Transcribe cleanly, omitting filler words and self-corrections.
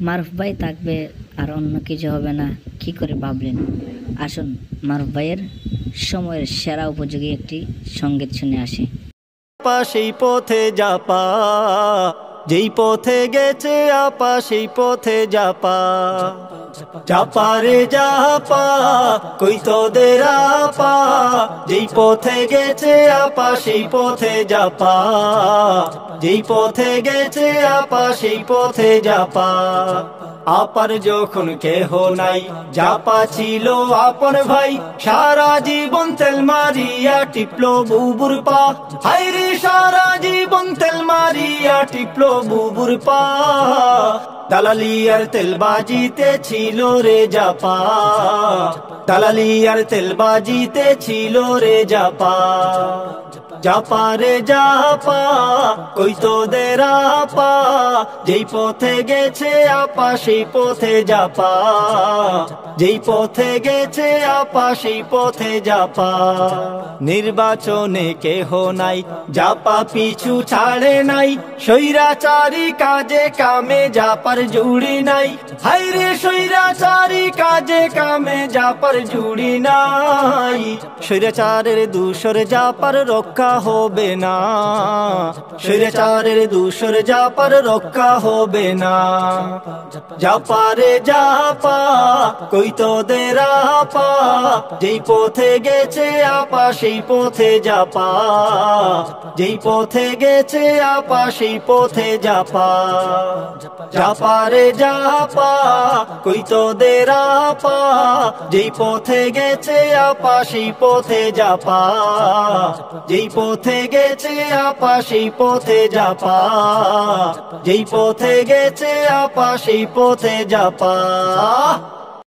মারুফ ভাই থাকবে আর অন্য কিছু হবে না, কি করে ভাবলেন? আসুন মারুফ ভাইয়ের সময়ের সেরা উপযোগী একটি সঙ্গীত শুনে আসি। সেই পথে যাপা, যেই পথে গেছে আপা সেই পথে যাপা। যাপা রে যাপা কই তোদের আপা, যেই পথে গেছে আপা সেই পথে যাপা। যেই পথে গেছে আপা সেই পথে যাপা। আপার যখন কেহ নাই যাপা ছিল আপন ভাই, সারা জীবন তেল মারিয়া টিপলো বুবুর পা। হায়রে সারা জীবন তেল মারিয়া টিপলো বুবুর পা। দালালি আর তেলবাজিতে ছিল রে যাপা, দালালি আর তেলবাজিতে ছিল রে যাপা। যাপা রে যাপা কই তোদের আপা, যেই পথে গেছে আপা সেই পথে যাপা। যেই পথে গেছে আপা সেই পথে যাপা। নির্বাচনে কেহ নাই যাপা পিছু ছাড়ে নাই, স্বৈরাচারী কাজে কামে যাপার জুড়ি নাই। হায়রে স্বৈরাচারী কাজে কামে যাপার জুড়ি নাই। স্বৈরাচারের দূষর যাপার রক্ষা হবে না, স্বৈরাচারের দূষর যাপার রক্ষা হবে না। যাপা রে যাপা কই তোদের আপা, যেই পথে গেছে আপা সেই পথে যাপা। যেই পথে গেছে আপা সেই পথে যাপা। যাপা রে যাপা কই তোদের আপা, যেই পথে গেছে আপা সেই পথে যাপা। যেই পথে গেছে আপা সেই পথে যাপা। যেই পথে গেছে আপা সেই পথে যাপা।